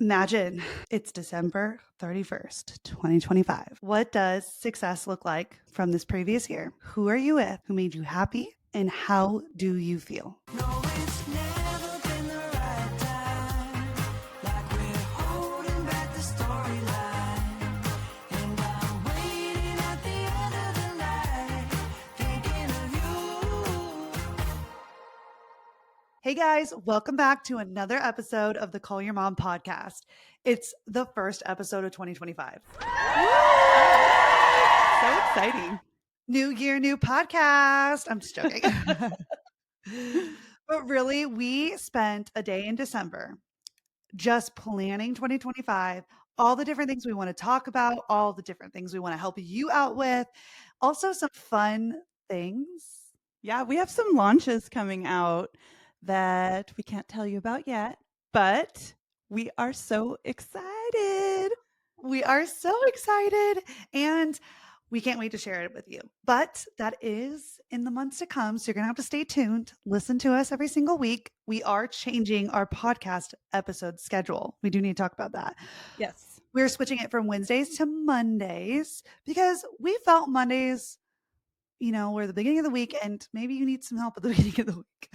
Imagine it's December 31st, 2025. What does success look like from this previous year? Who are you with? Who made you happy? And how do you feel? No, it's never been the right time. Like we're holding back the storyline. And I'm waiting at the end of the night, thinking of you. Hey guys, welcome back to another episode of the Call Your Mom podcast. It's the first episode of 2025. So exciting. New year, new podcast. I'm just joking. But really, we spent a day in December just planning 2025, all the different things we want to talk about, all the different things we want to help you out with, also some fun things. Yeah, we have some launches coming out that we can't tell you about yet, but we are so excited. We are so excited and we can't wait to share it with you. But that is in the months to come. So you're going to have to stay tuned. Listen to us every single week. We are changing our podcast episode schedule. We do need to talk about that. Yes. We're switching it from Wednesdays to Mondays because we felt Mondays, were the beginning of the week and maybe you need some help at the beginning of the week.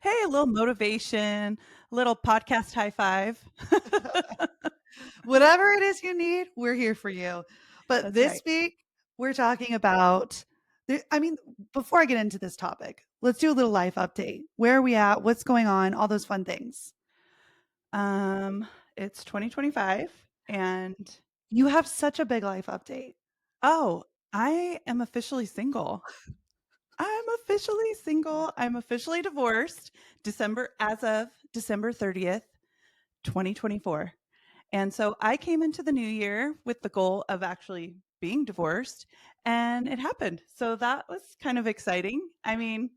Hey, a little motivation, a little podcast high five. Whatever it is you need, we're here for you. But That's this right. week, we're talking about, before I get into this topic, let's do a little life update. Where are we at? What's going on? All those fun things. It's 2025 and You have such a big life update. I am officially single. I'm officially divorced as of December 30th, 2024. And so I came into the new year with the goal of actually being divorced, and it happened. So that was kind of exciting. I mean,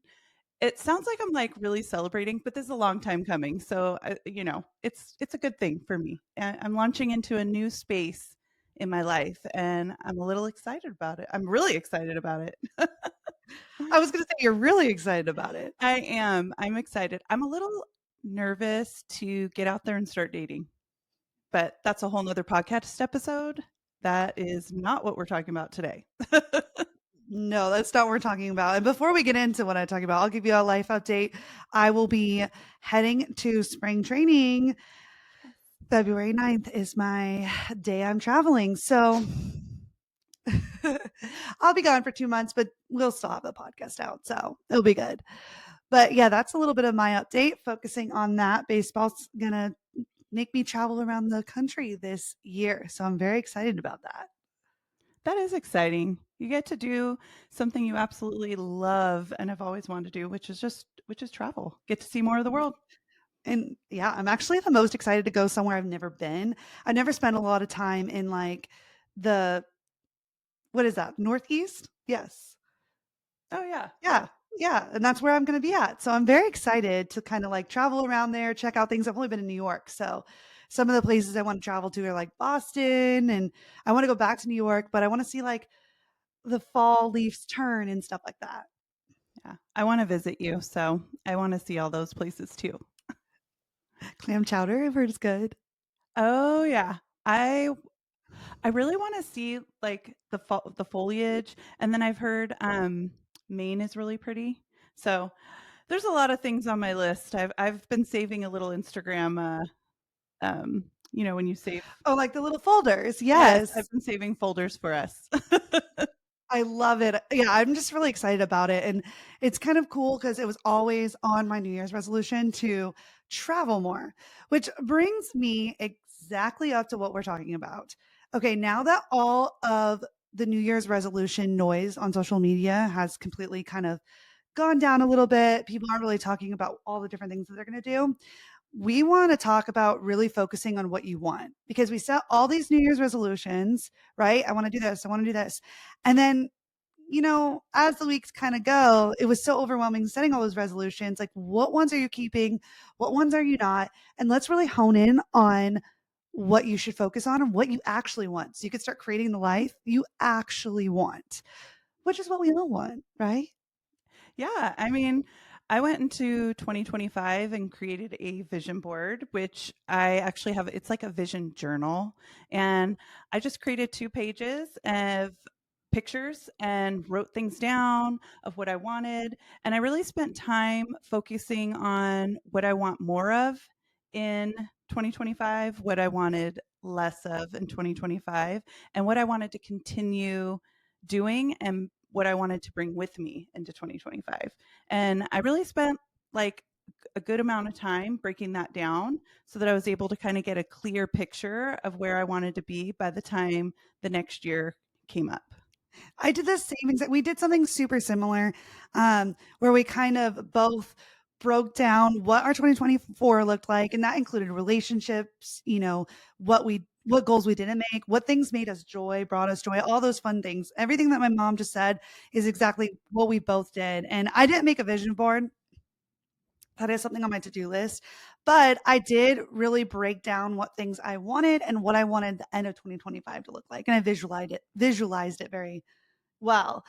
it sounds like I'm like really celebrating, but this is a long time coming. So, it's a good thing for me. I'm launching into a new space in my life, and I'm a little excited about it. I'm really excited about it. I was going to say, you're really excited about it. I am. I'm excited. I'm a little nervous to get out there and start dating, but that's a whole nother podcast episode. That is not what we're talking about today. No, that's not what we're talking about. And before we get into what I'm talking about, I'll give you a life update. I will be heading to spring training. February 9th is my day I'm traveling. So I'll be gone for 2 months, but we'll still have the podcast out. So it'll be good. But yeah, that's a little bit of my update, focusing on that. Baseball's going to make me travel around the country this year. So I'm very excited about that. That is exciting. You get to do something you absolutely love and have always wanted to do, which is travel. Get to see more of the world. And yeah, I'm actually the most excited to go somewhere I've never been. I've never spent a lot of time in like what is that? Northeast? Yes. Oh yeah. Yeah. And that's where I'm going to be at. So I'm very excited to kind of like travel around there, check out things. I've only been in New York. So some of the places I want to travel to are like Boston, and I want to go back to New York, but I want to see like the fall leaves turn and stuff like that. Yeah. I want to visit you, so I want to see all those places too. Clam chowder, I've heard is good. Oh yeah. I really want to see like the foliage, and then I've heard Maine is really pretty. So there's a lot of things on my list. I've been saving a little Instagram when you save. Oh, like the little folders. Yes, Yes. I've been saving folders for us. I love it. Yeah, I'm just really excited about it. And it's kind of cool because it was always on my New Year's resolution to travel more, which brings me exactly up to what we're talking about. Okay, now that all of the New Year's resolution noise on social media has completely kind of gone down a little bit, people aren't really talking about all the different things that they're going to do. We want to talk about really focusing on what you want, because we set all these New Year's resolutions, right? I want to do this. I want to do this. And then, as the weeks kind of go, it was so overwhelming setting all those resolutions. Like, what ones are you keeping? What ones are you not? And let's really hone in on what you should focus on and what you actually want. So you can start creating the life you actually want, which is what we all want, right? Yeah, I mean, I went into 2025 and created a vision board, which I actually have. It's like a vision journal. And I just created 2 pages of pictures and wrote things down of what I wanted. And I really spent time focusing on what I want more of in 2025, what I wanted less of in 2025, and what I wanted to continue doing and what I wanted to bring with me into 2025. And I really spent like a good amount of time breaking that down so that I was able to kind of get a clear picture of where I wanted to be by the time the next year came up. I did the same exact we did something super similar, where we kind of both broke down what our 2024 looked like, and that included relationships, what goals we didn't make, what things made us joy, brought us joy, all those fun things. Everything that my mom just said is exactly what we both did, and I didn't make a vision board. That is something on my to-do list, but I did really break down what things I wanted and what I wanted the end of 2025 to look like, and I visualized it very well.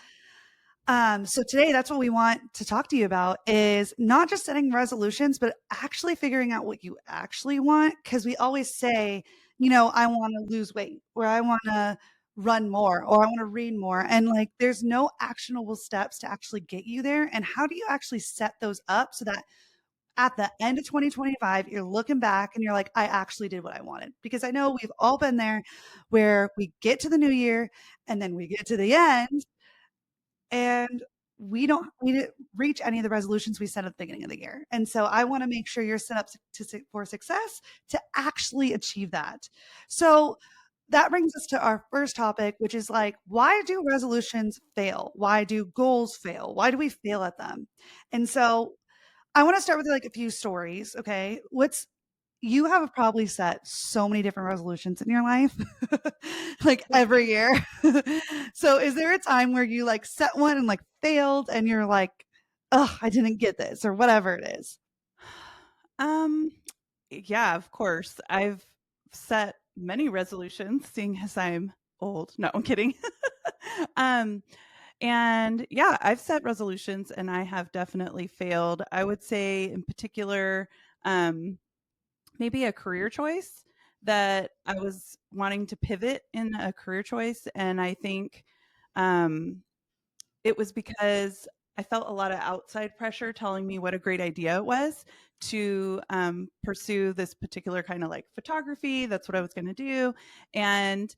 So today that's what we want to talk to you about is not just setting resolutions, but actually figuring out what you actually want. Cause we always say, I want to lose weight or I want to run more or I want to read more. And like, there's no actionable steps to actually get you there. And how do you actually set those up so that at the end of 2025, you're looking back and you're like, I actually did what I wanted? Because I know we've all been there where we get to the new year and then we get to the end and we didn't reach any of the resolutions we set at the beginning of the year. And so I want to make sure you're set up for success to actually achieve that. So that brings us to our first topic, which is like, why do resolutions fail? Why do goals fail? Why do we fail at them? And so I want to start with like a few stories. Okay. You have probably set so many different resolutions in your life, like every year. So is there a time where you like set one and like failed and you're like, oh, I didn't get this or whatever it is? Um, yeah, of course. I've set many resolutions, seeing as I'm old. No, I'm kidding. um, and yeah, I've set resolutions and I have definitely failed. I would say, in particular, um, maybe a career choice that I was wanting to pivot in a career choice. And I think um, it was because I felt a lot of outside pressure telling me what a great idea it was to pursue this particular kind of like photography. That's what I was going to do. And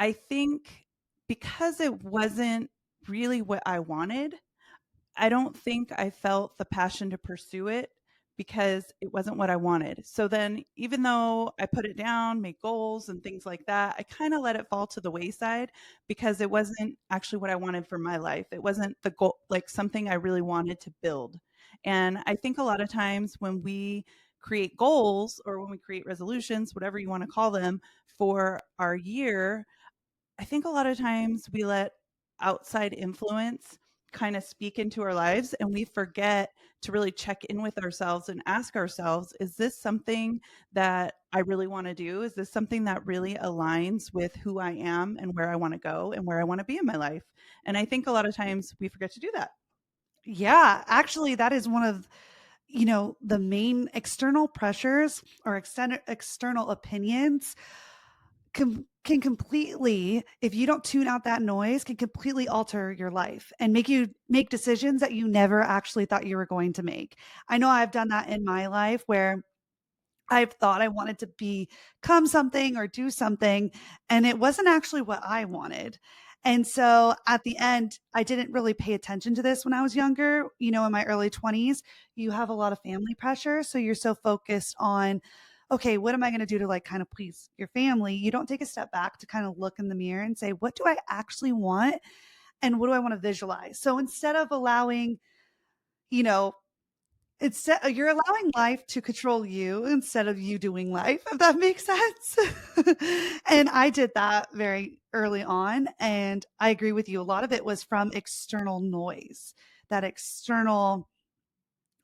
I think because it wasn't really what I wanted, I don't think I felt the passion to pursue it because it wasn't what I wanted. So then, even though I put it down, made goals and things like that, I kind of let it fall to the wayside because it wasn't actually what I wanted for my life. It wasn't the goal, like something I really wanted to build. And I think a lot of times when we create goals or when we create resolutions, whatever you want to call them, for our year, I think a lot of times we let outside influence kind of speak into our lives and we forget to really check in with ourselves and ask ourselves, is this something that I really want to do? Is this something that really aligns with who I am and where I want to go and where I want to be in my life? And I think a lot of times we forget to do that. Yeah, actually, that is one of the main external pressures or external opinions can completely, if you don't tune out that noise, can completely alter your life and make you make decisions that you never actually thought you were going to make. I know I've done that in my life where I've thought I wanted to become something or do something, and it wasn't actually what I wanted. And so at the end, I didn't really pay attention to this when I was younger. In my early 20s, you have a lot of family pressure. So you're so focused on, okay, what am I going to do to like kind of please your family? You don't take a step back to kind of look in the mirror and say, what do I actually want? And what do I want to visualize? So instead of allowing, you know, you're allowing life to control you instead of you doing life, if that makes sense. And I did that very early on. And I agree with you. A lot of it was from external noise, that external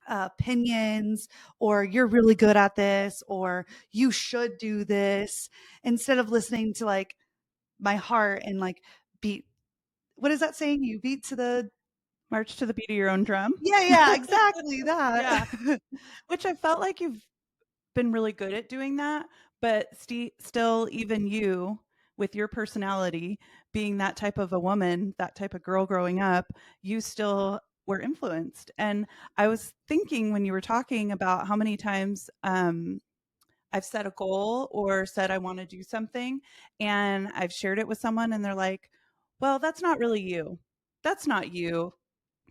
opinions, or you're really good at this, or you should do this, instead of listening to like my heart and like beat. What is that saying? You beat to the March to the beat of your own drum. Yeah, yeah, exactly Yeah, that. which I felt like you've been really good at doing that, but still, even you, with your personality, being that type of a woman, that type of girl growing up, you still were influenced. And I was thinking when you were talking about how many times I've set a goal or said I want to do something, and I've shared it with someone, and they're like, well, that's not really you. That's not you.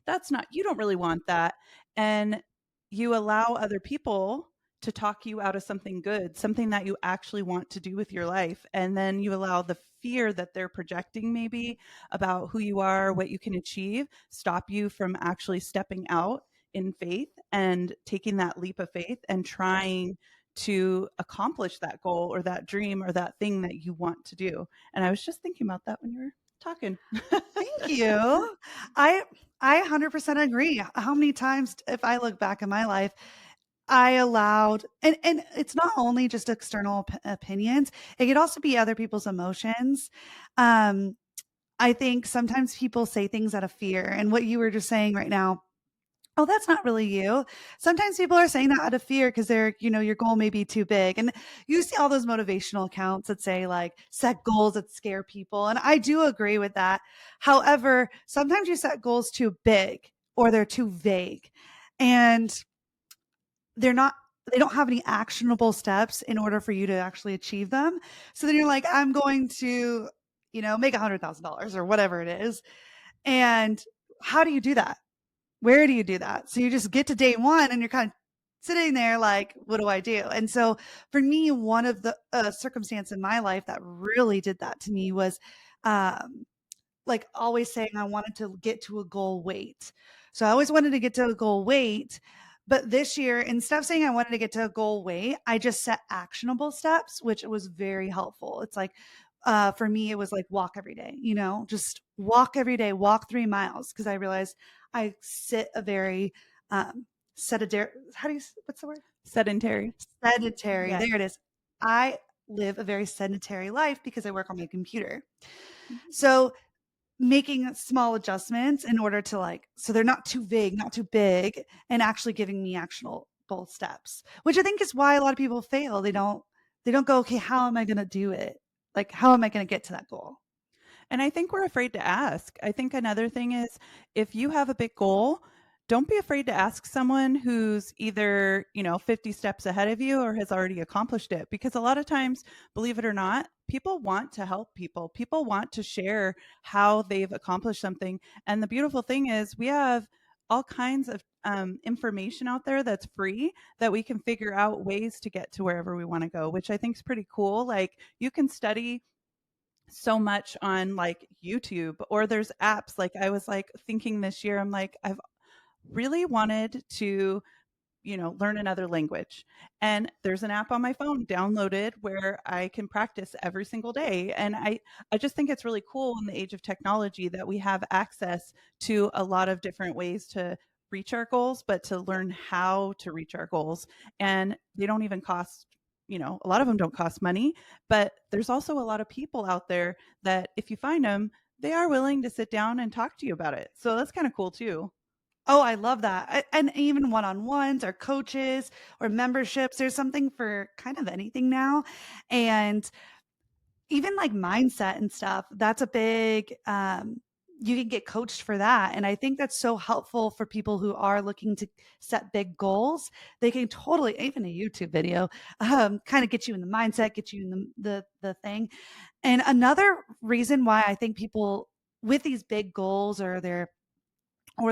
That's not, you don't really want that. And you allow other people to talk you out of something good, something that you actually want to do with your life. And then you allow the fear that they're projecting maybe about who you are, what you can achieve, stop you from actually stepping out in faith and taking that leap of faith and trying to accomplish that goal or that dream or that thing that you want to do. And I was just thinking about that when you were talking. Thank you. I I 100% agree. How many times, if I look back in my life, I allowed, and it's not only just external opinions, it could also be other people's emotions. Um, I think sometimes people say things out of fear, and what you were just saying right now, oh, that's not really you. Sometimes people are saying that out of fear because they're, your goal may be too big. And you see all those motivational accounts that say like set goals that scare people. And I do agree with that. However, sometimes you set goals too big or they're too vague and they're not, they don't have any actionable steps in order for you to actually achieve them. So then you're like, I'm going to, make $100,000 or whatever it is. And how do you do that? Where do you do that? So you just get to day one and you're kind of sitting there like, what do I do? And so for me, one of the circumstance in my life that really did that to me was um, like always saying I wanted to get to a goal weight. So I always wanted to get to a goal weight. But this year, instead of saying I wanted to get to a goal weight, I just set actionable steps, which was very helpful. It's like, for me, it was like walk every day, just walk every day, walk 3 miles. Cause I realized I sit a very, sedentary, what's the word? Sedentary. Sedentary. Yes. There it is. I live a very sedentary life because I work on my computer. Mhm. So making small adjustments in order to so they're not too vague, not too big, and actually giving me actionable steps, which I think is why a lot of people fail. They don't go, okay, how am I going to do it? Like, how am I going to get to that goal? And I think we're afraid to ask. I think another thing is if you have a big goal, don't be afraid to ask someone who's either, 50 steps ahead of you or has already accomplished it. Because a lot of times, believe it or not, people want to help people. People want to share how they've accomplished something. And the beautiful thing is, we have all kinds of information out there that's free that we can figure out ways to get to wherever we want to go, which I think is pretty cool. Like you can study so much on like YouTube or there's apps. Like I was like thinking this year, I'm like, I've really wanted to learn another language. And there's an app on my phone downloaded where I can practice every single day. And I just think it's really cool in the age of technology that we have access to a lot of different ways to reach our goals, but to learn how to reach our goals. And they don't even cost, a lot of them don't cost money, but there's also a lot of people out there that if you find them, they are willing to sit down and talk to you about it. So that's kind of cool too. Oh, I love that. And even one-on-ones or coaches or memberships, there's something for kind of anything now. And even like mindset and stuff, that's a big, you can get coached for that. And I think that's so helpful for people who are looking to set big goals. They can totally, even a YouTube video, kind of get you in the mindset, get you in the thing. And another reason why I think people with these big goals or the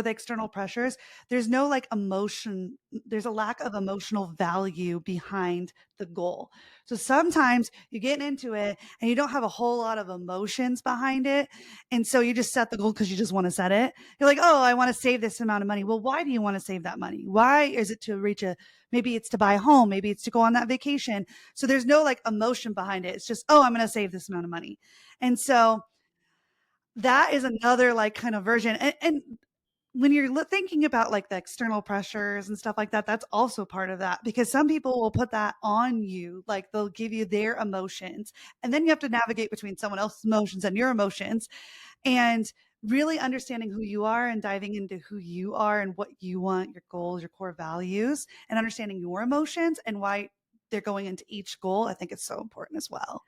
external pressures, there's no like emotion, there's a lack of emotional value behind the goal. So sometimes you get into it and you don't have a whole lot of emotions behind it. And so you just set the goal because you just want to set it. You're like, oh, I want to save this amount of money. Well, why do you want to save that money? Why is it to reach maybe it's to buy a home, maybe it's to go on that vacation. So there's no like emotion behind it. It's just, oh, I'm going to save this amount of money. And so that is another like kind of version. And when you're thinking about like the external pressures and stuff like that, that's also part of that because some people will put that on you. Like they'll give you their emotions and then you have to navigate between someone else's emotions and your emotions. And really understanding who you are and diving into who you are and what you want, your goals, your core values, and understanding your emotions and why they're going into each goal, I think it's so important as well.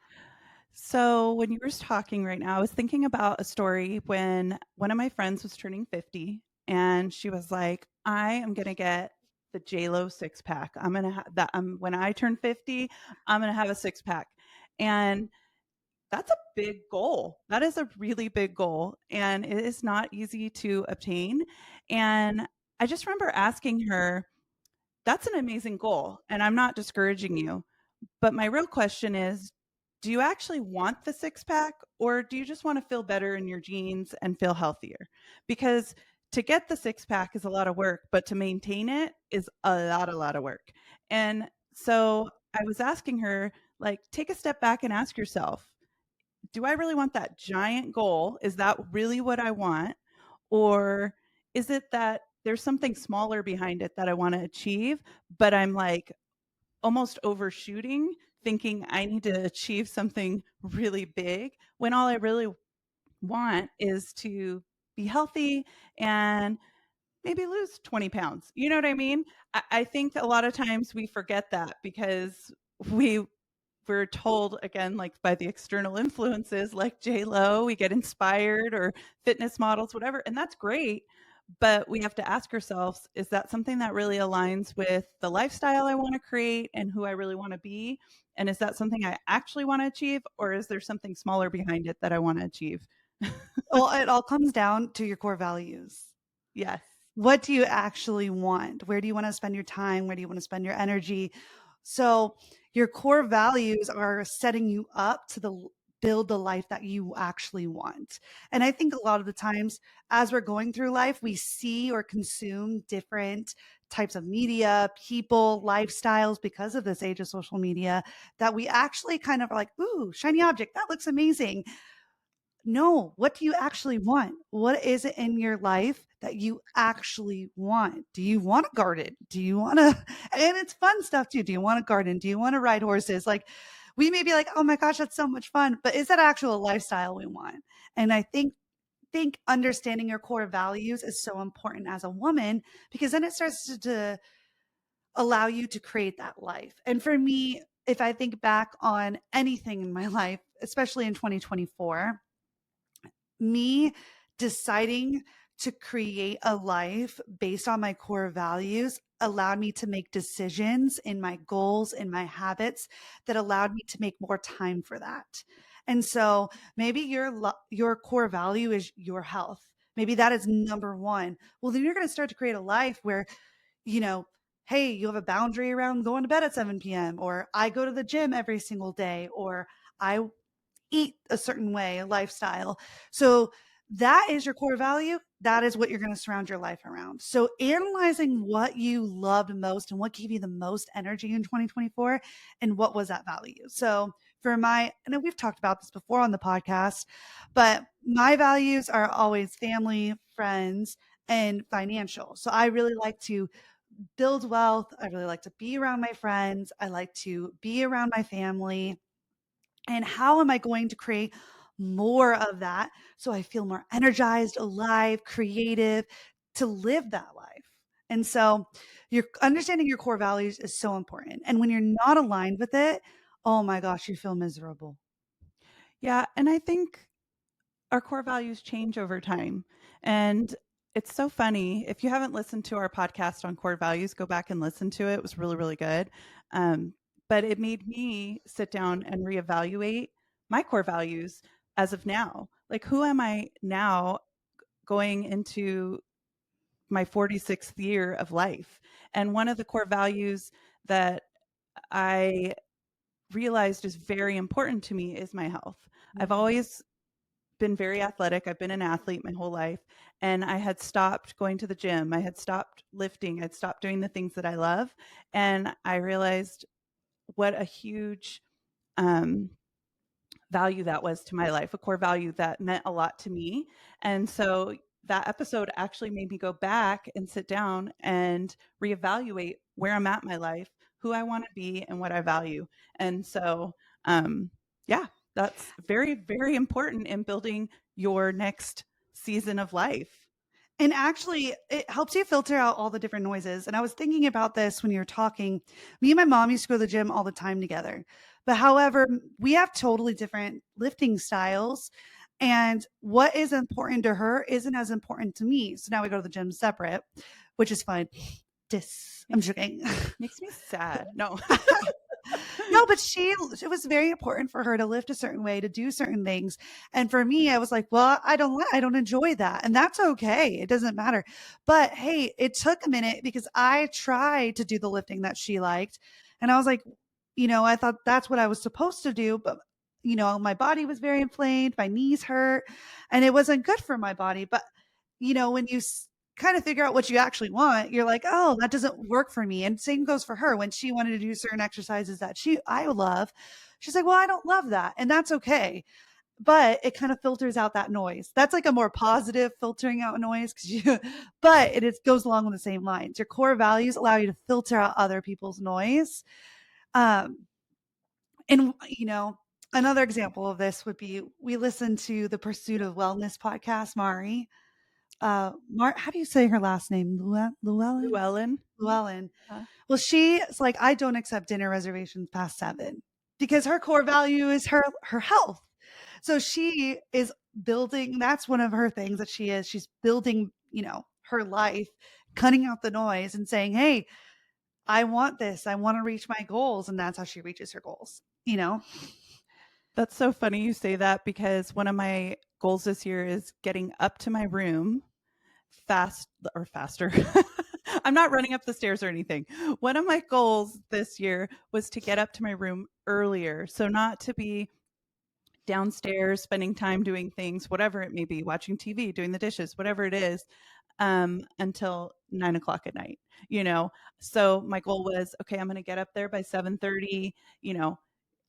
So, when you were talking right now, I was thinking about a story when one of my friends was turning 50 and she was like, I am going to get the JLo six pack. I'm going to have that. When I turn 50, I'm going to have a six pack. And that's a big goal. That is a really big goal. And it is not easy to obtain. And I just remember asking her, that's an amazing goal. And I'm not discouraging you. But my real question is, do you actually want the six pack or do you just want to feel better in your jeans and feel healthier? Because to get the six pack is a lot of work, but to maintain it is a lot of work. And so I was asking her, like, take a step back and ask yourself, do I really want that giant goal? Is that really what I want? Or is it that there's something smaller behind it that I want to achieve, but I'm like almost overshooting, thinking I need to achieve something really big when all I really want is to be healthy and maybe lose 20 pounds. You know what I mean? I think a lot of times we forget that because we we're told again, like by the external influences like J Lo, we get inspired or fitness models, whatever, and that's great. But we have to ask ourselves, is that something that really aligns with the lifestyle I want to create and who I really want to be? And is that something I actually want to achieve? Or is there something smaller behind it that I want to achieve? Well, it all comes down to your core values. Yes. What do you actually want? Where do you want to spend your time? Where do you want to spend your energy? So, your core values are setting you up to build the life that you actually want. And I think a lot of the times as we're going through life, we see or consume different types of media, people, lifestyles because of this age of social media that we actually kind of are like, "Ooh, shiny object, that looks amazing." No, what do you actually want? What is it in your life that you actually want? Do you want a garden? Do you want to, and it's fun stuff too. Do you want a garden? Do you want to ride horses? Like we may be like, oh my gosh, that's so much fun, but is that actual lifestyle we want? And I think understanding your core values is so important as a woman because then it starts to allow you to create that life. And for me, if I think back on anything in my life, especially in 2024, me deciding to create a life based on my core values allowed me to make decisions in my goals and my habits that allowed me to make more time for that. And so maybe your core value is your health. Maybe that is number one. Well, then you're going to start to create a life where, you know, hey, you have a boundary around going to bed at 7 p.m. or I go to the gym every single day or I eat a certain way, a lifestyle. So that is your core value. That is what you're going to surround your life around. So analyzing what you loved most and what gave you the most energy in 2024 and what was that value. So for my, I know we've talked about this before on the podcast, but my values are always family, friends, and financial. So I really like to build wealth. I really like to be around my friends. I like to be around my family. And how am I going to create more of that so I feel more energized, alive, creative to live that life? And so, you're understanding your core values is so important. And when you're not aligned with it, oh my gosh, you feel miserable. Yeah. And I think our core values change over time. And it's so funny. If you haven't listened to our podcast on core values, go back and listen to it. It was really, really good. Um, but it made me sit down and reevaluate my core values as of now. Like, who am I now going into my 46th year of life? And one of the core values that I realized is very important to me is my health. I've Mhm. always been very athletic. I've been an athlete my whole life. And I had stopped going to the gym. I had stopped lifting. I'd stopped doing the things that I love. And I realized what a huge um, value that was to my life, a core value that meant a lot to me. And so that episode actually made me go back and sit down and reevaluate where I'm at in my life, who I want to be, and what I value. And so, yeah, that's very, very important in building your next season of life. And actually, it helps you filter out all the different noises. And I was thinking about this when you were talking. Me and my mom used to go to the gym all the time together. But however, we have totally different lifting styles. And what is important to her isn't as important to me. So now we go to the gym separate, which is fine. I'm Makes joking. makes me sad. No. No, but it was very important for her to lift a certain way, to do certain things. And for me, I was like, well, I don't enjoy that. And that's okay. It doesn't matter. But hey, it took a minute because I tried to do the lifting that she liked. And I was like, I thought that's what I was supposed to do, but my body was very inflamed, my knees hurt, and it wasn't good for my body. But when you kind of figure out what you actually want, you're like, oh, that doesn't work for me. And same goes for her when she wanted to do certain exercises that I love. She's like, well, I don't love that. And that's okay. But it kind of filters out that noise. That's like a more positive filtering out noise but it goes along with the same lines. Your core values allow you to filter out other people's noise. Um, and another example of this would be we listen to the Pursuit of Wellness podcast, Mari. How do you say her last name? Llewellyn? Llewellyn. Llewellyn. Huh? Well, she's like, I don't accept dinner reservations past 7 because her core value is her health. So she is building, that's one of her things that she's building, her life, cutting out the noise and saying, hey, I want this. I want to reach my goals. And that's how she reaches her goals. That's so funny you say that because one of my goals this year is getting up to my room faster. I'm not running up the stairs or anything. One of my goals this year was to get up to my room earlier. So not to be downstairs spending time doing things, whatever it may be, watching TV, doing the dishes, whatever it is, until 9 o'clock at night, you know? So my goal was, okay, I'm going to get up there by 7:30,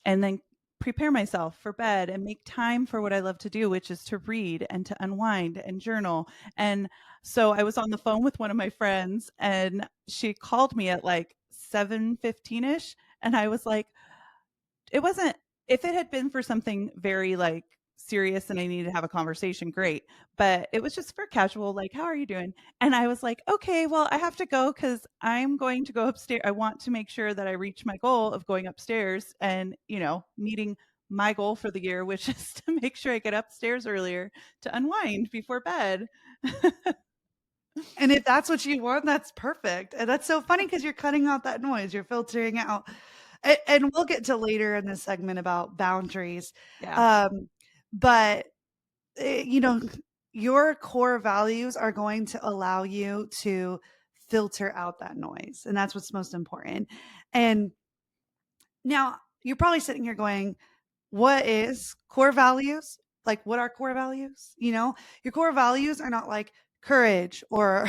and then prepare myself for bed and make time for what I love to do, which is to read and to unwind and journal. And so I was on the phone with one of my friends and she called me at like 7:15ish and I was like, it wasn't, if it had been for something very like serious and I needed to have a conversation, great. But it was just for casual, like, how are you doing? And I was like, okay, well, I have to go because I'm going to go upstairs. I want to make sure that I reach my goal of going upstairs and, meeting my goal for the year, which is to make sure I get upstairs earlier to unwind before bed. And if that's what you want, that's perfect. And that's so funny because you're cutting out that noise, you're filtering out. And we'll get to later in this segment about boundaries. Yeah. But, eh, you know, your core values are going to allow you to filter out that noise. And that's what's most important. And now you're probably sitting here going, what is core values? Like, what are core values? Your core values are not like courage or,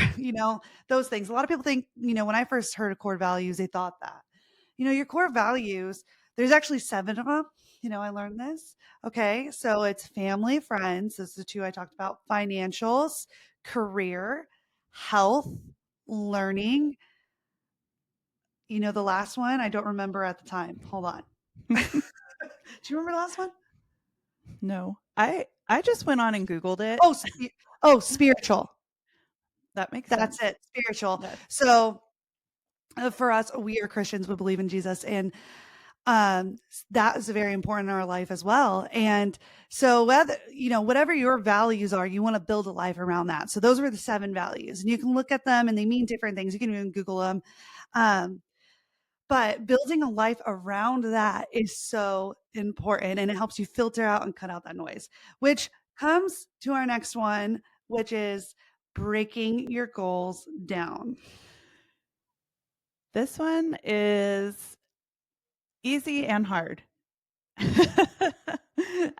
those things. A lot of people think, when I first heard of core values, they thought that. Your core values, there's actually 7 of them. I learned this. Okay. So it's family, friends. Those are the 2 I talked about, financials, career, health, learning. The last one, I don't remember at the time. Hold on. Do you remember the last one? No, I just went on and Googled it. Spiritual. That makes sense. That's it. Spiritual. Yes. So for us, we are Christians, we believe in Jesus. And that is very important in our life as well. And so whatever your values are, you want to build a life around that. So those were the 7 values and you can look at them and they mean different things. You can even Google them. But building a life around that is so important and it helps you filter out and cut out that noise, which comes to our next one, which is breaking your goals down. This one is easy and hard.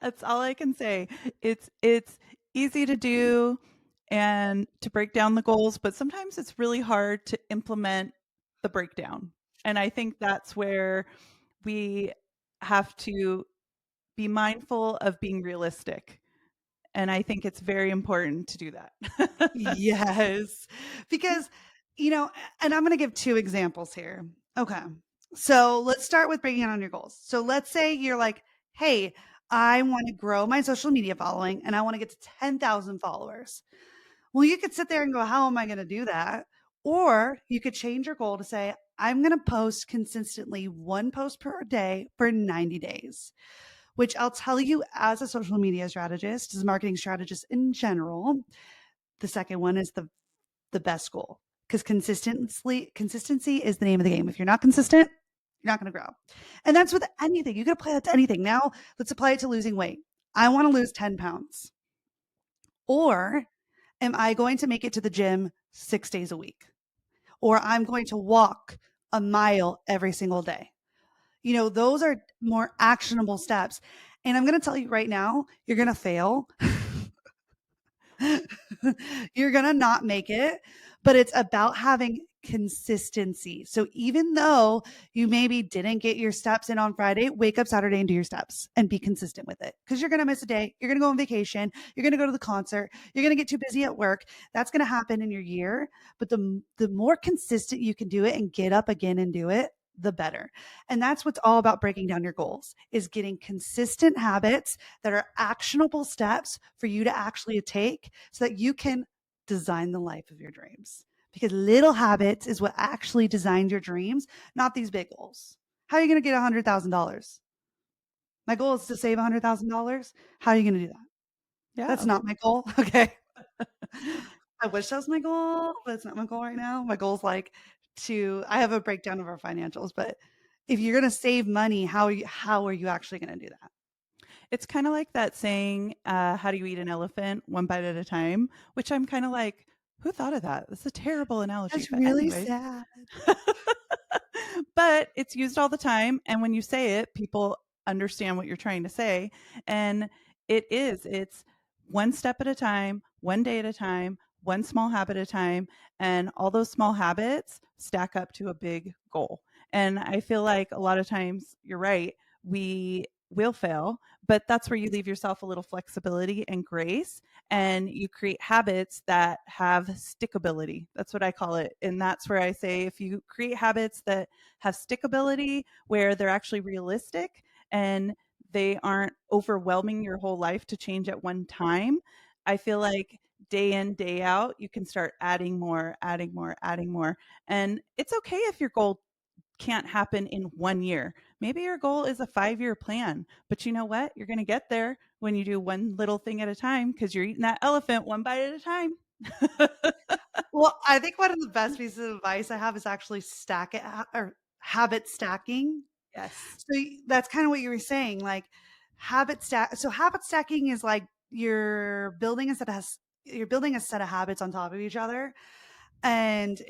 That's all I can say. It's easy to do and to break down the goals, but sometimes it's really hard to implement the breakdown. And I think that's where we have to be mindful of being realistic. And I think it's very important to do that. Yes. Because, and I'm going to give 2 examples here. Okay. So let's start with breaking down your goals. So let's say you're like, hey, I want to grow my social media following and I want to get to 10,000 followers. Well, you could sit there and go, how am I going to do that? Or you could change your goal to say, I'm going to post consistently one post per day for 90 days, which I'll tell you as a social media strategist, as a marketing strategist in general, the second one is the best goal because consistency is the name of the game. If you're not consistent, you're not going to grow. And that's with anything. You can apply that to anything. Now, let's apply it to losing weight. I want to lose 10 pounds. Or am I going to make it to the gym 6 days a week? Or I'm going to walk a mile every single day. Those are more actionable steps. And I'm going to tell you right now, you're going to fail. You're going to not make it, but it's about having consistency. So even though you maybe didn't get your steps in on Friday, wake up Saturday and do your steps and be consistent with it because you're going to miss a day. You're going to go on vacation. You're going to go to the concert. You're going to get too busy at work. That's going to happen in your year. But the more consistent you can do it and get up again and do it, the better. And that's what's all about breaking down your goals is getting consistent habits that are actionable steps for you to actually take so that you can design the life of your dreams. Because little habits is what actually designs your dreams, not these big goals. How are you going to get $100,000? My goal is to save $100,000. How are you going to do that? That's Yeah. not my goal. Okay. I wish that was my goal, but it's not my goal right now. My goal is like I have a breakdown of our financials, but if you're going to save money, how are you actually going to do that? It's kind of like that saying, how do you eat an elephant one bite at a time? Which I'm kind of like, who thought of that? That's a terrible analogy. That's But really anyways, sad. but it's used all the time. And when you say it, people understand what you're trying to say. And it's one step at a time, one day at a time, one small habit at a time. And all those small habits stack up to a big goal. And I feel like a lot of times, you're right, we will fail, but that's where you leave yourself a little flexibility and grace, and you create habits that have stickability. That's what I call it. And that's where I say if you create habits that have stickability, where they're actually realistic and they aren't overwhelming your whole life to change at one time, I feel like day in, day out, you can start adding more, adding more, adding more. And it's okay if your goal can't happen in 1 year. Maybe your goal is a 5-year plan, but you know what? You're going to get there when you do one little thing at a time because you're eating that elephant one bite at a time. Well, I think one of the best pieces of advice I have is actually stack it or habit stacking. Yes. So that's kind of what you were saying, like habit stack. So habit stacking is like you're building a set of habits on top of each other, and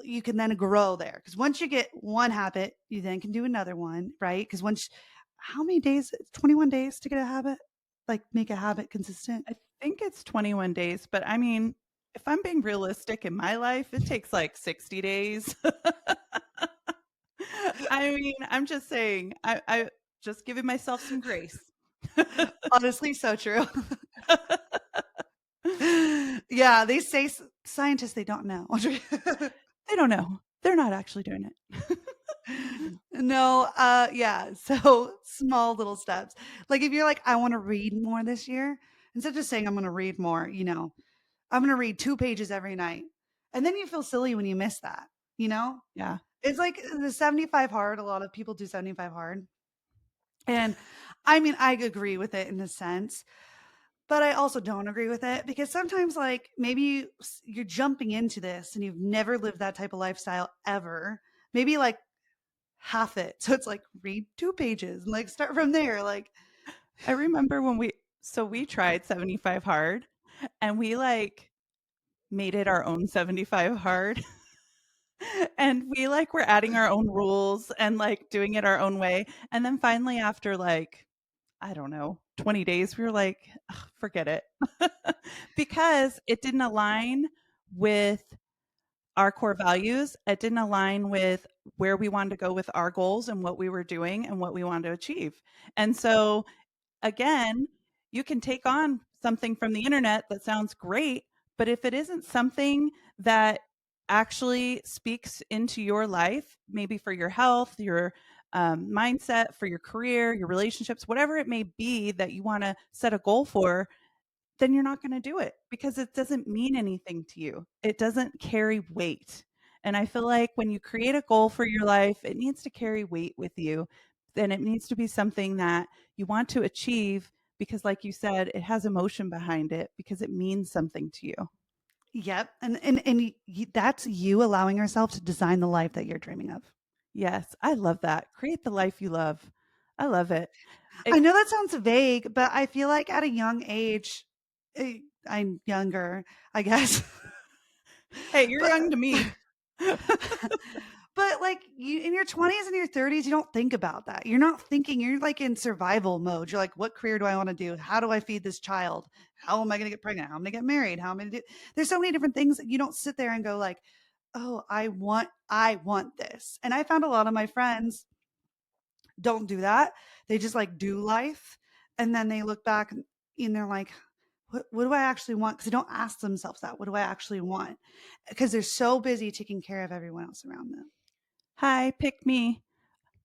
you can then grow there because once you get one habit, you then can do another one, right? Because how many days? 21 days to get a habit, like make a habit consistent. I think it's 21 days, but I mean, if I'm being realistic in my life, it takes like 60 days. I mean, I'm just saying, I just giving myself some grace. Honestly, so true. Yeah, they say scientists they don't know. They don't know. They're not actually doing it. No, yeah. So small little steps. Like if you're like, I want to read more this year, instead of just saying I'm going to read more, I'm going to read 2 pages every night. And then you feel silly when you miss that, you know? Yeah. It's like the 75 hard. A lot of people do 75 hard. And I mean, I agree with it in a sense, but I also don't agree with it because sometimes, like, maybe you're jumping into this and you've never lived that type of lifestyle ever. Maybe like half it. So it's like read 2 pages and like start from there. Like, I remember when we tried 75 hard and we like made it our own 75 hard. And we like were adding our own rules and like doing it our own way. And then finally after like, I don't know, 20 days, we were like, "Ugh, forget it." Because it didn't align with our core values. It didn't align with where we wanted to go with our goals and what we were doing and what we wanted to achieve. And so again, you can take on something from the internet that sounds great, but if it isn't something that actually speaks into your life, maybe for your health, your mindset, for your career, your relationships, whatever it may be that you want to set a goal for, then you're not going to do it because it doesn't mean anything to you. It doesn't carry weight. And I feel like when you create a goal for your life, it needs to carry weight with you. Then it needs to be something that you want to achieve because, like you said, it has emotion behind it because it means something to you. Yep, that's you allowing yourself to design the life that you're dreaming of. Yes, I love that. Create the life you love. I love it. I It know that sounds vague, but I feel like at a young age, I'm younger, I guess, Hey, you're but young to me. but like you in your 20s and your 30s, you don't think about that. You're not thinking, you're like in survival mode. You're like, what career do I want to do? How do I feed this child? How am I going to get pregnant? How am I going to get married? How am I going to do? There's so many different things that you don't sit there and go like, oh, I want this. And I found a lot of my friends don't do that. They just like do life. And then they look back and they're like, what do I actually want? Because they don't ask themselves that. What do I actually want? Because they're so busy taking care of everyone else around them. Hi, pick me.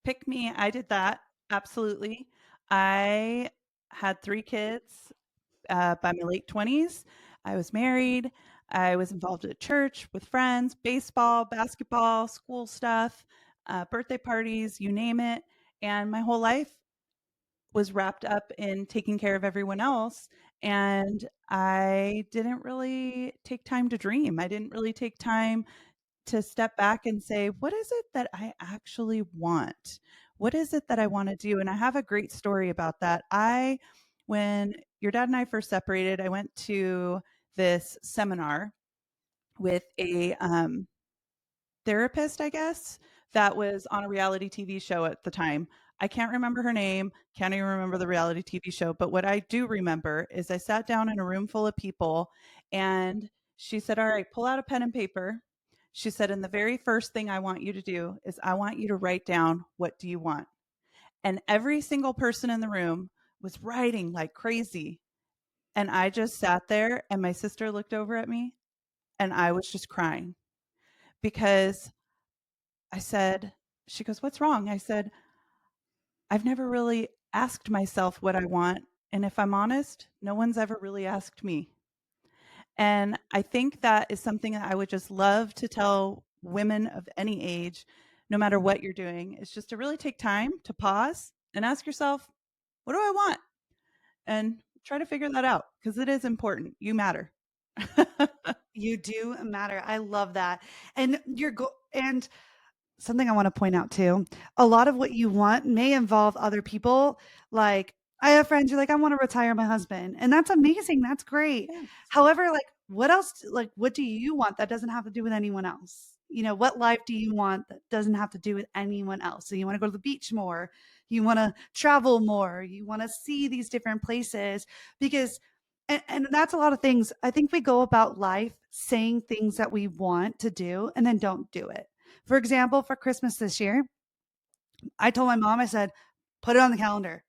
Pick me. I did that. Absolutely. I had 3 kids by my late 20s. I was married. I was involved at church with friends, baseball, basketball, school stuff, birthday parties, you name it. And my whole life was wrapped up in taking care of everyone else. And I didn't really take time to dream. I didn't really take time to step back and say, what is it that I actually want? What is it that I want to do? And I have a great story about that. When your dad and I first separated, I went to this seminar with a therapist, I guess, that was on a reality TV show at the time. I can't remember her name, can't even remember the reality TV show, but what I do remember is I sat down in a room full of people and she said, "All right, pull out a pen and paper." She said, "And the very first thing I want you to do is I want you to write down what do you want?" And every single person in the room was writing like crazy. And I just sat there and my sister looked over at me and I was just crying because I said, she goes, "What's wrong?" I said, "I've never really asked myself what I want. And if I'm honest, no one's ever really asked me." And I think that is something that I would just love to tell women of any age, no matter what you're doing, is just to really take time to pause and ask yourself, what do I want? And try to figure that out because it is important. You matter. You do matter. I love that. And and something I want to point out too, a lot of what you want may involve other people. Like I have friends who are like, I want to retire my husband. And that's amazing. That's great. Yes. However, like what else, like what do you want that doesn't have to do with anyone else? You know, what life do you want that doesn't have to do with anyone else? So you want to go to the beach more, you want to travel more, you want to see these different places because and that's a lot of things. I think we go about life saying things that we want to do and then don't do it. For example, for Christmas this year, I told my mom, I said, put it on the calendar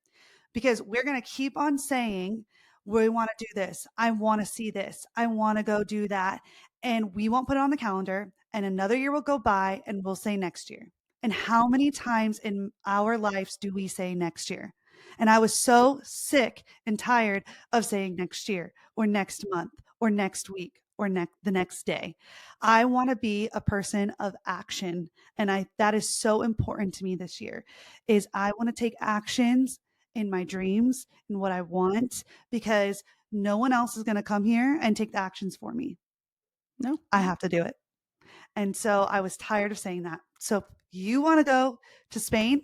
because we're going to keep on saying, we want to do this. I want to see this. I want to go do that. And we won't put it on the calendar. And another year will go by and we'll say next year. And how many times in our lives do we say next year? And I was so sick and tired of saying next year or next month or next week or the next day. I want to be a person of action. And that is so important to me this year is I want to take actions in my dreams and what I want because no one else is going to come here and take the actions for me. No. I have to do it. And so I was tired of saying that. So if you want to go to Spain,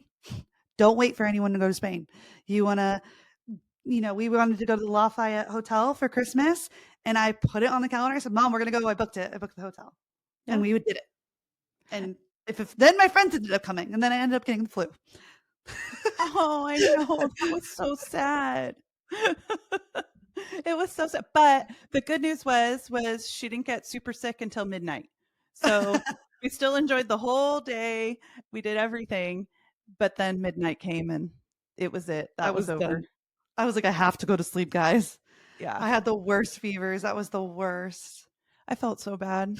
don't wait for anyone to go to Spain. You want to, we wanted to go to the Lafayette Hotel for Christmas and I put it on the calendar. I said, Mom, we're going to go. I booked it. I booked the hotel and Yeah. we did it. And if then my friends ended up coming and then I ended up getting the flu. Oh, I know. That was so sad. It was so sad. But the good news was she didn't get super sick until midnight. So we still enjoyed the whole day. We did everything. But then midnight came and it was it. I That was was over. done. I was like, I have to go to sleep, guys. Yeah. I had the worst fevers. That was the worst. I felt so bad.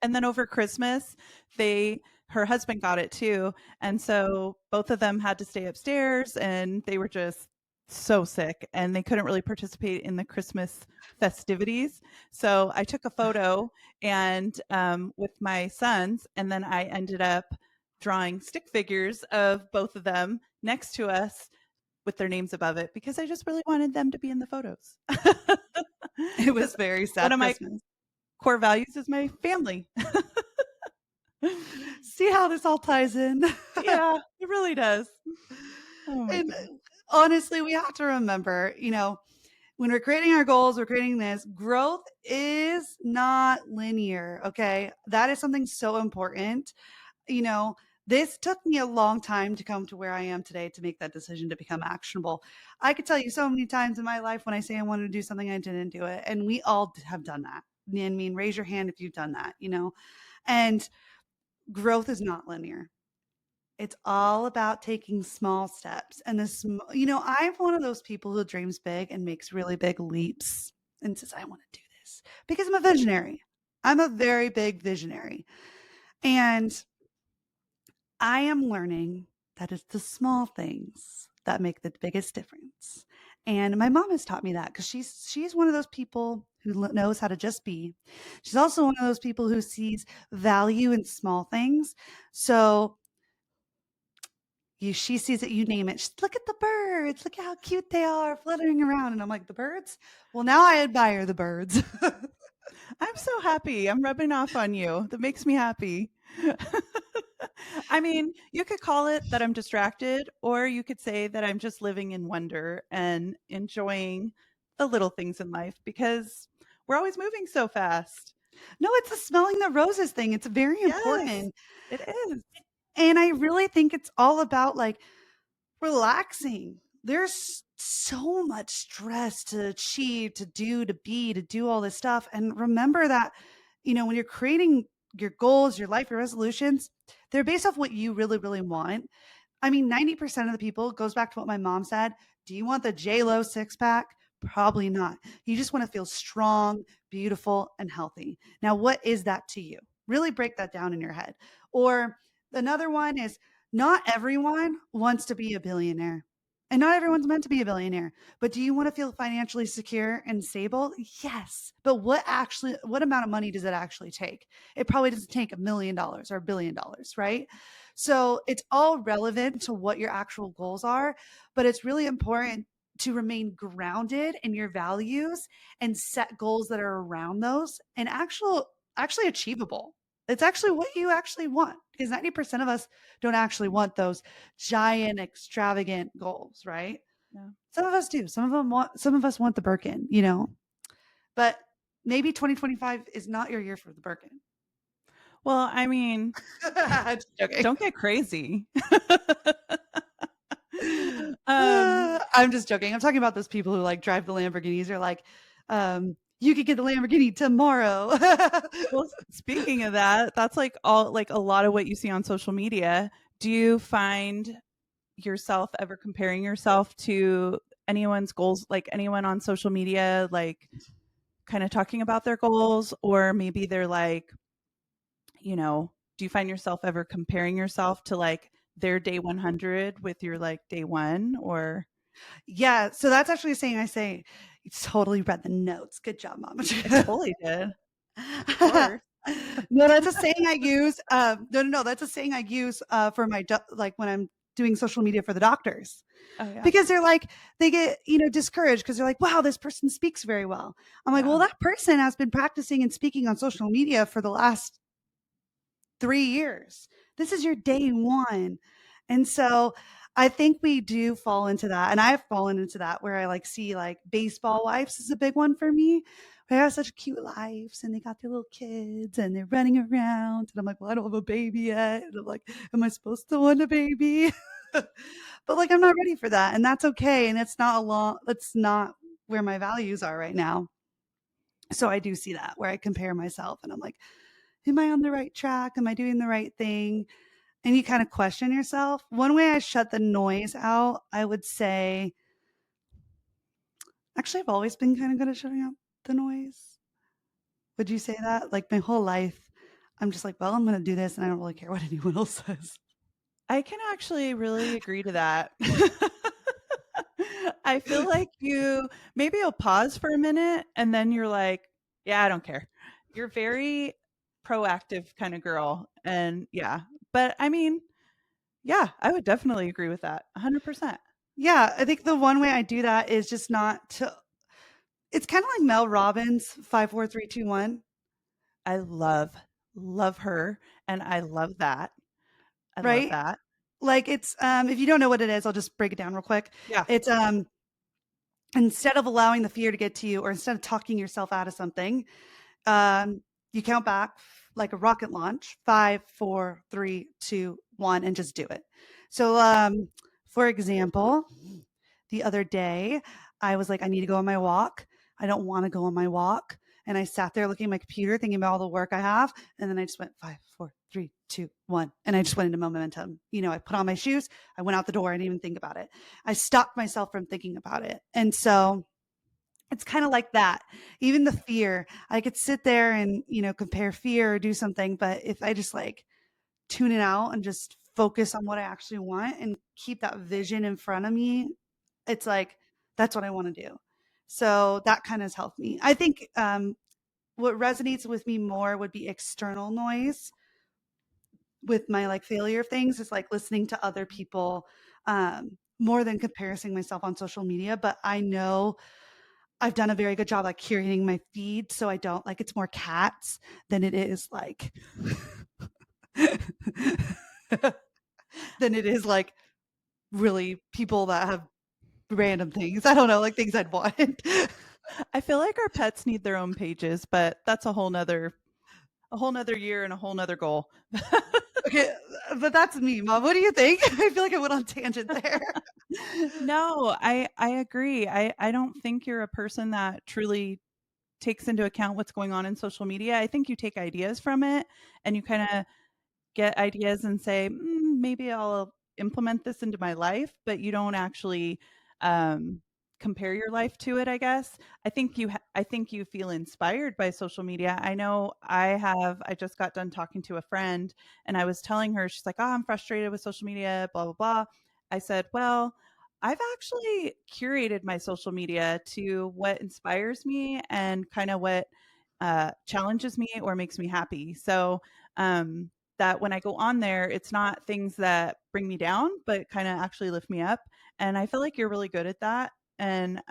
And then over Christmas, they her husband got it too. And so both of them had to stay upstairs and they were just so sick and they couldn't really participate in the Christmas festivities. So I took a photo and with my sons, and then I ended up drawing stick figures of both of them next to us with their names above it because I just really wanted them to be in the photos. It was Because very one sad of my Christmas. core values is my family. See how this all ties in? Yeah, it really does. Oh my And goodness. honestly, we have to remember, when we're creating our goals, we're creating this, growth is not linear. Okay. That is something so important. You know, this took me a long time to come to where I am today to make that decision to become actionable. I could tell you so many times in my life when I say I wanted to do something, I didn't do it. And we all have done that. I mean, raise your hand if you've done that. And growth is not linear. It's all about taking small steps. And I'm one of those people who dreams big and makes really big leaps and says, I want to do this because I'm a visionary. I'm a very big visionary. And I am learning that it's the small things that make the biggest difference. And my mom has taught me that because she's one of those people who knows how to just be. She's also one of those people who sees value in small things. So she sees it, you name it. She's, look at the birds. Look at how cute they are fluttering around. And I'm like, the birds? Well, now I admire the birds. I'm so happy. I'm rubbing off on you. That makes me happy. I mean, you could call it that I'm distracted, or you could say that I'm just living in wonder and enjoying the little things in life because we're always moving so fast. No, it's the smelling the roses thing. It's very Yes, important. it is. And I really think it's all about like relaxing. There's so much stress to achieve, to do, to be, to do all this stuff. And remember that, when you're creating your goals, your life, your resolutions, they're based off what you really, really want. I mean, 90% of the people goes back to what my mom said. Do you want the J-Lo six pack? Probably not. You just want to feel strong, beautiful, and healthy. Now, what is that to you? Really break that down in your head. Or another one is not everyone wants to be a billionaire. And not everyone's meant to be a billionaire. But do you want to feel financially secure and stable? Yes. But what amount of money does it actually take? It probably doesn't take $1 million or $1 billion, right? So it's all relevant to what your actual goals are, but it's really important to remain grounded in your values and set goals that are around those and actually achievable. It's actually what you actually want because 90% of us don't actually want those giant extravagant goals, right? Yeah. Some of us do. Some of us want the Birkin. But maybe 2025 is not your year for the Birkin. Well, I mean, Just joking. don't get crazy. um, I'm just joking. I'm talking about those people who like drive the Lamborghinis. They're like, you could get the Lamborghini tomorrow. well, speaking of that, that's like a lot of what you see on social media. Do you find yourself ever comparing yourself to anyone's goals, like anyone on social media, like kind of talking about their goals, or maybe they're like, do you find yourself ever comparing yourself to like their day 100 with your like day one or Yeah, so that's actually a saying I say. You totally read the notes. Good job, mom. I totally did, of course. No, that's a saying I use. No. That's a saying I use for like when I'm doing social media for the doctors Oh yeah. because they get discouraged because they're like, wow, this person speaks very well. I'm like, Yeah. well, that person has been practicing and speaking on social media for the last 3 years. This is your day one. And so I think we do fall into that. And I've fallen into that where I like see like baseball wives is a big one for me. They have such cute lives and they got their little kids and they're running around. And I'm like, well, I don't have a baby yet. And I'm like, am I supposed to want a baby? But like, I'm not ready for that. And that's okay. And that's not where my values are right now. So I do see that where I compare myself and I'm like, am I on the right track? Am I doing the right thing? And you kind of question yourself. One way I shut the noise out, I would say, actually, I've always been kind of good at shutting out the noise. Would you say that? Like my whole life, I'm just like, well, I'm going to do this and I don't really care what anyone else says. I can actually really agree to that. I feel like you maybe you'll pause for a minute and then you're like, yeah, I don't care. You're very proactive kind of girl. And yeah, but I mean, yeah, I would definitely agree with that 100%. Yeah, I think the one way I do that is just not to it's kind of like Mel Robbins 5 4 3 2 1, I love her. And I love that. I love right? that. Like it's if you don't know what it is, I'll just break it down real quick. Yeah. It's instead of allowing the fear to get to you or instead of talking yourself out of something, you count back like a rocket launch, 5 4 3 2 1, and just do it. So for example, the other day, I was like, I need to go on my walk. I don't want to go on my walk. And I sat there looking at my computer, thinking about all the work I have. And then I just went 5 4 3 2 1. And I just went into momentum. I put on my shoes. I went out the door. I didn't even think about it. I stopped myself from thinking about it. And so it's kind of like that. Even the fear, I could sit there and, compare fear or do something. But if I just like tune it out and just focus on what I actually want and keep that vision in front of me, it's like, that's what I want to do. So that kind of has helped me. I think what resonates with me more would be external noise with my like failure of things is like listening to other people more than comparing myself on social media. But I know I've done a very good job like curating my feed so I don't like it's more cats than it is like than it is like really people that have random things. I don't know, like things I'd want. I feel like our pets need their own pages, but that's a whole nother year and a whole nother goal. Okay, but that's me, Mom. What do you think? I feel like I went on tangent there. No, I agree. I don't think you're a person that truly takes into account what's going on in social media. I think you take ideas from it and you kind of get ideas and say, maybe I'll implement this into my life, but you don't actually um, compare your life to it. I guess I think you feel inspired by social media. I know I have. I just got done talking to a friend, and I was telling her, she's like, "Oh, I'm frustrated with social media." Blah blah blah. I said, "Well." I've actually curated my social media to what inspires me and kind of what challenges me or makes me happy. So, um, that when I go on there, it's not things that bring me down, but kind of actually lift me up. And I feel like you're really good at that. And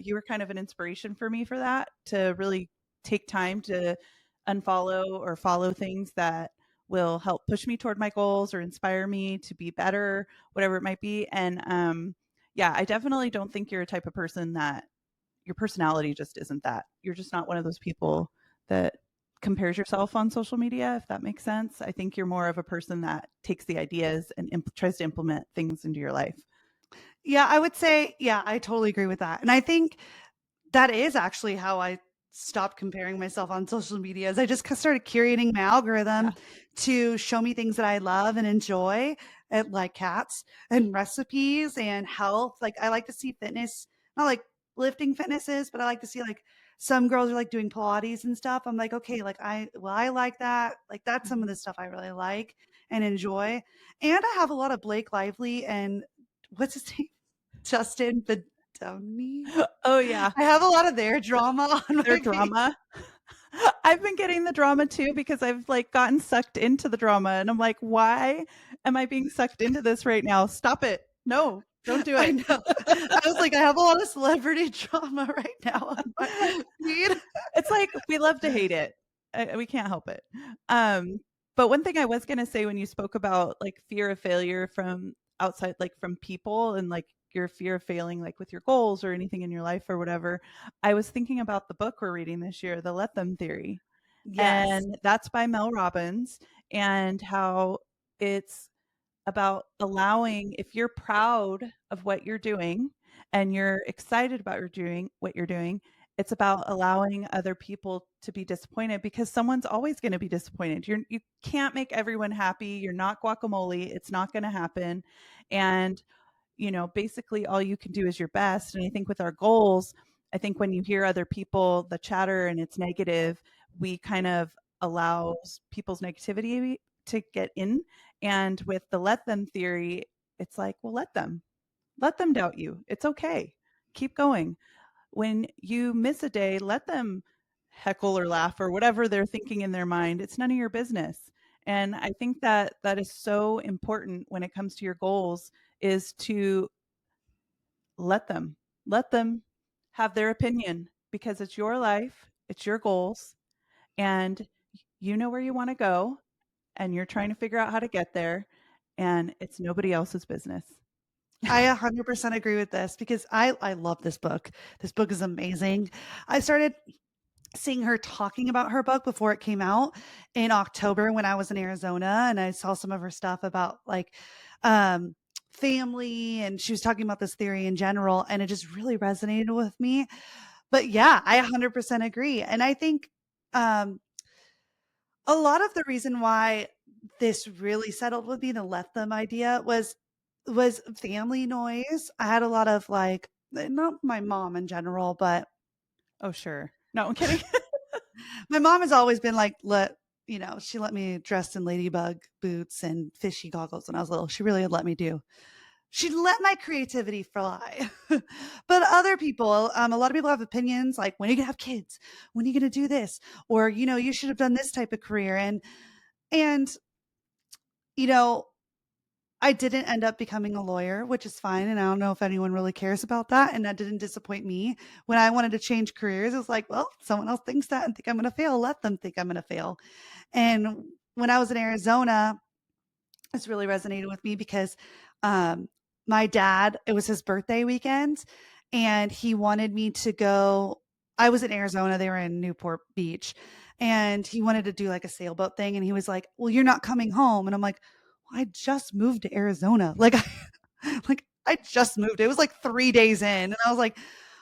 you were kind of an inspiration for me for that to really take time to unfollow or follow things that will help push me toward my goals or inspire me to be better, whatever it might be. And yeah, I definitely don't think you're a type of person that your personality just isn't that. You're just not one of those people that compares yourself on social media, if that makes sense. I think you're more of a person that takes the ideas and tries to implement things into your life. Yeah, I would say, yeah, I totally agree with that. And I think that is actually how I stopped comparing myself on social media. Is I just started curating my algorithm Yeah. to show me things that I love and enjoy, like cats and recipes and health. Like I like to see fitness, not like lifting fitnesses, but I like to see like some girls are like doing Pilates and stuff. I'm like, okay, like I like that. Like that's some of Mhm. the stuff I really like and enjoy. And I have a lot of Blake Lively and what's his name? Justin Badoni. Oh, yeah. I have a lot of their drama on Their my feed. drama. I've been getting the drama too because I've like gotten sucked into the drama and I'm like, why am I being sucked into this right now? Stop it. No, don't do I it. know. I was like, I have a lot of celebrity drama right now on my feed. It's like we love to hate it. We can't help it. Um, but one thing I was gonna say when you spoke about like fear of failure from outside, like from people, and like your fear of failing, like with your goals or anything in your life or whatever, I was thinking about the book we're reading this year, The Let Them Theory, Yes. and that's by Mel Robbins, and how it's about allowing if you're proud of what you're doing and you're excited about what you're doing, it's about allowing other people to be disappointed because someone's always going to be disappointed. You can't make everyone happy. You're not guacamole. It's not going to happen. And basically all you can do is your best. And I think with our goals, I think when you hear other people, the chatter and it's negative, we kind of allows people's negativity to get in. And with the let them theory, it's like, well, let them doubt you. It's okay. Keep going. When you miss a day, let them heckle or laugh or whatever they're thinking in their mind. It's none of your business. And I think that that is so important when it comes to your goals is to let them let them have their opinion because it's your life, it's your goals, and you know where you want to go and you're trying to figure out how to get there and it's nobody else's business. I 100% agree with this because I love this book. This book is amazing. I started seeing her talking about her book before it came out in October when I was in Arizona, and I saw some of her stuff about like um family, and she was talking about this theory in general, and it just really resonated with me. But yeah, I 100% agree. And I think um a lot of the reason why this really settled with me, the let them idea, was family noise. I had a lot of like not my mom in general, but Oh, sure. No, I'm kidding. my mom has always been like, she let me dress in ladybug boots and fishy goggles when I was little. She really let me do. She let my creativity fly. But other people, a lot of people have opinions like, when are you gonna have kids? When are you gonna do this? Or, you should have done this type of career. And, you know, I didn't end up becoming a lawyer, which is fine. And I don't know if anyone really cares about that. And that didn't disappoint me. When I wanted to change careers, it was like, well, someone else thinks that and think I'm going to fail. Let them think I'm going to fail. And when I was in Arizona, this really resonated with me because um, my dad, it was his birthday weekend, and he wanted me to go. I was in Arizona, they were in Newport Beach, and he wanted to do like a sailboat thing. And he was like, well, you're not coming home. And I'm like, well, I just moved to Arizona. Like, like I just moved. It was like 3 days in. And I was like,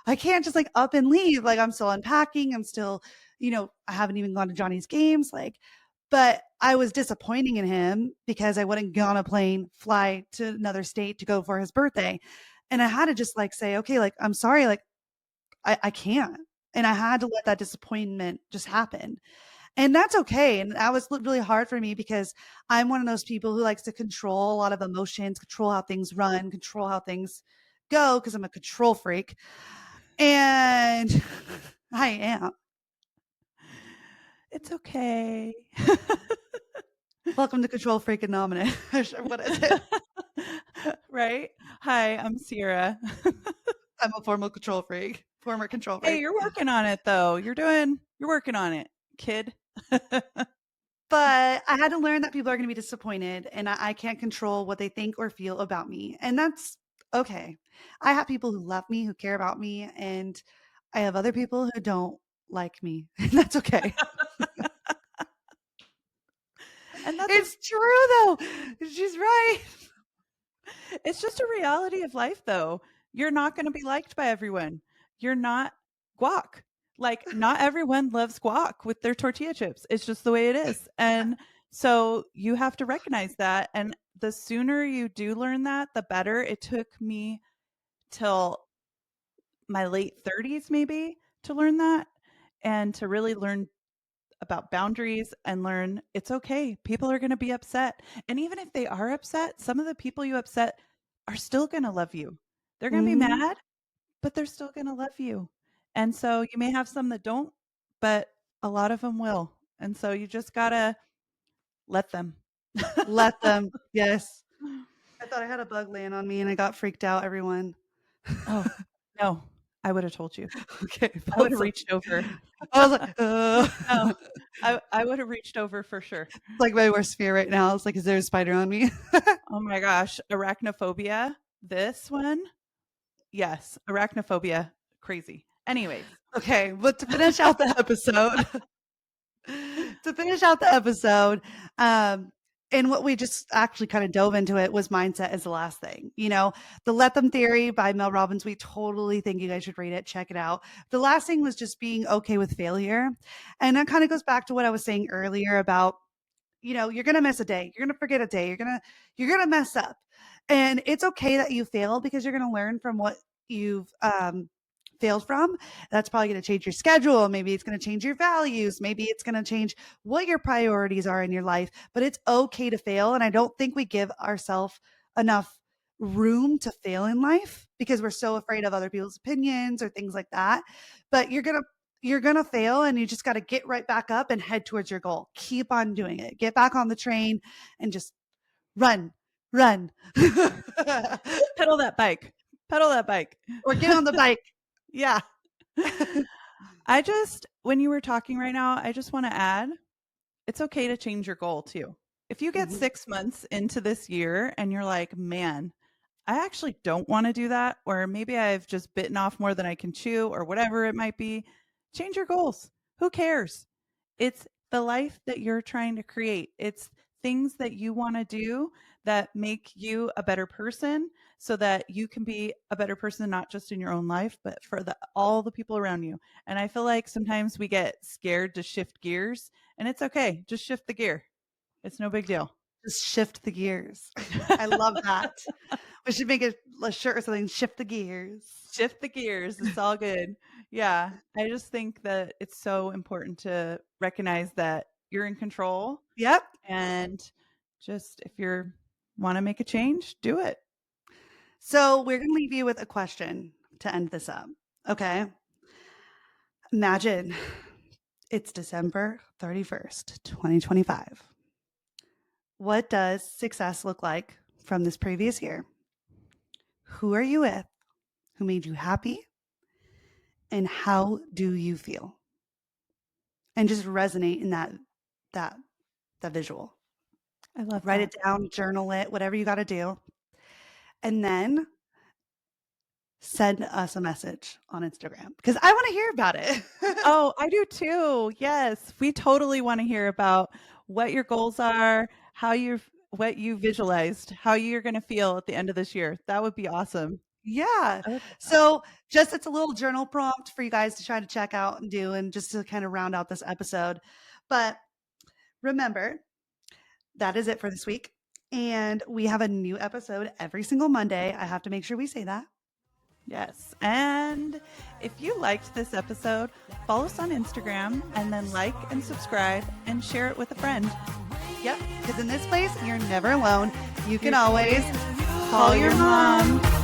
I can't just like up and leave. Like, I'm still unpacking. I'm still, I haven't even gone to Johnny's games. Like, but I was disappointing in him because I wouldn't get on a plane, fly to another state to go for his birthday. And I had to just like say, okay, like, I'm sorry, like, I can't. And I had to let that disappointment just happen. And that's okay. And that was really hard for me because I'm one of those people who likes to control a lot of emotions, control how things run, control how things go because I'm a control freak. And I am. It's okay. Welcome to Control Freak Anonymous. What is it? Right? Hi, I'm Sierra. I'm a former control Hey, freak. you're working on it though. You're working on it, kid. But I had to learn that people are going to be disappointed and I can't control what they think or feel about me. And that's okay. I have people who love me, who care about me, and I have other people who don't like me. And that's okay. And that's It's true though. She's right. it's just a reality of life though. You're not going to be liked by everyone. You're not guac. Like not everyone loves guac with their tortilla chips. It's just the way it is. And so you have to recognize that and the sooner you do learn that, the better. It took me till my late 30s maybe to learn that and to really learn about boundaries and learn it's okay. People are going to be upset. And even if they are upset, some of the people you upset are still going to love you. They're going to be Mhm. mad, but they're still going to love you. And so you may have some that don't, but a lot of them will. And so you just got to let them. Let them. Yes. I thought I had a bug land on me and I got freaked out, everyone. Oh, no, I would have told you. Okay. I would Felt have so reached over. I was like, No, I would have reached over for sure. like my worst fear right now. It's like, is there a spider on me? Oh my gosh, arachnophobia. This one, yes, arachnophobia, crazy. Anyways. Okay, but to finish out the episode, to finish out the episode, um, and what we just actually kind of dove into it was mindset as the last thing. The Let Them Theory by Mel Robbins. We totally think you guys should read it. Check it out. The last thing was just being okay with failure. And that kind of goes back to what I was saying earlier about, you're gonna miss a day, you're gonna forget a day, you're gonna mess up. And it's okay that you fail because you're gonna learn from what you've failed from. That's probably going to change your schedule. Maybe it's going to change your values. Maybe it's going to change what your priorities are in your life. But it's okay to fail. And I don't think we give ourselves enough room to fail in life because we're so afraid of other people's opinions or things like that. But you're going to fail, and you just got to get right back up and head towards your goal. Keep on doing it. Get back on the train and just run, run. Pedal that bike. Pedal that bike. Or get on the bike. Yeah. When you were talking right now, I just want to add, it's okay to change your goal too. If you get 6 months into this year and you're like, man, I actually don't want to do that, or maybe I've just bitten off more than I can chew, or whatever it might be, change your goals. Who cares? It's the life that you're trying to create. It's things that you want to do that make you a better person so that you can be a better person, not just in your own life, but for all the people around you. And I feel like sometimes we get scared to shift gears, and it's okay. Just shift the gear. It's no big deal. Just shift the gears. I love that. We should make a shirt or something. Shift the gears. Shift the gears. It's all good. Yeah. I just think that it's so important to recognize that you're in control. Yep. And just if you want to make a change, do it. So we're going to leave you with a question to end this up. Okay. Imagine it's December 31st, 2025. What does success look like from this previous year? Who are you with? Who made you happy? And how do you feel? And just resonate in that visual. I love Write that. it down, journal it, whatever you got to do. And then send us a message on Instagram because I want to hear about it. Oh, I do too. Yes. We totally want to hear about what your goals are, what you visualized, how you're going to feel at the end of this year. That would be awesome. Yeah. I would- So just it's a little journal prompt for you guys to try to check out and do, and just to kind of round out this episode. But remember, that is it for this week. And we have a new episode every single Monday. I have to make sure we say that. Yes. And if you liked this episode, follow us on Instagram and then like and subscribe and share it with a friend. Yep. Because in this place, you're never alone. You can always call your mom.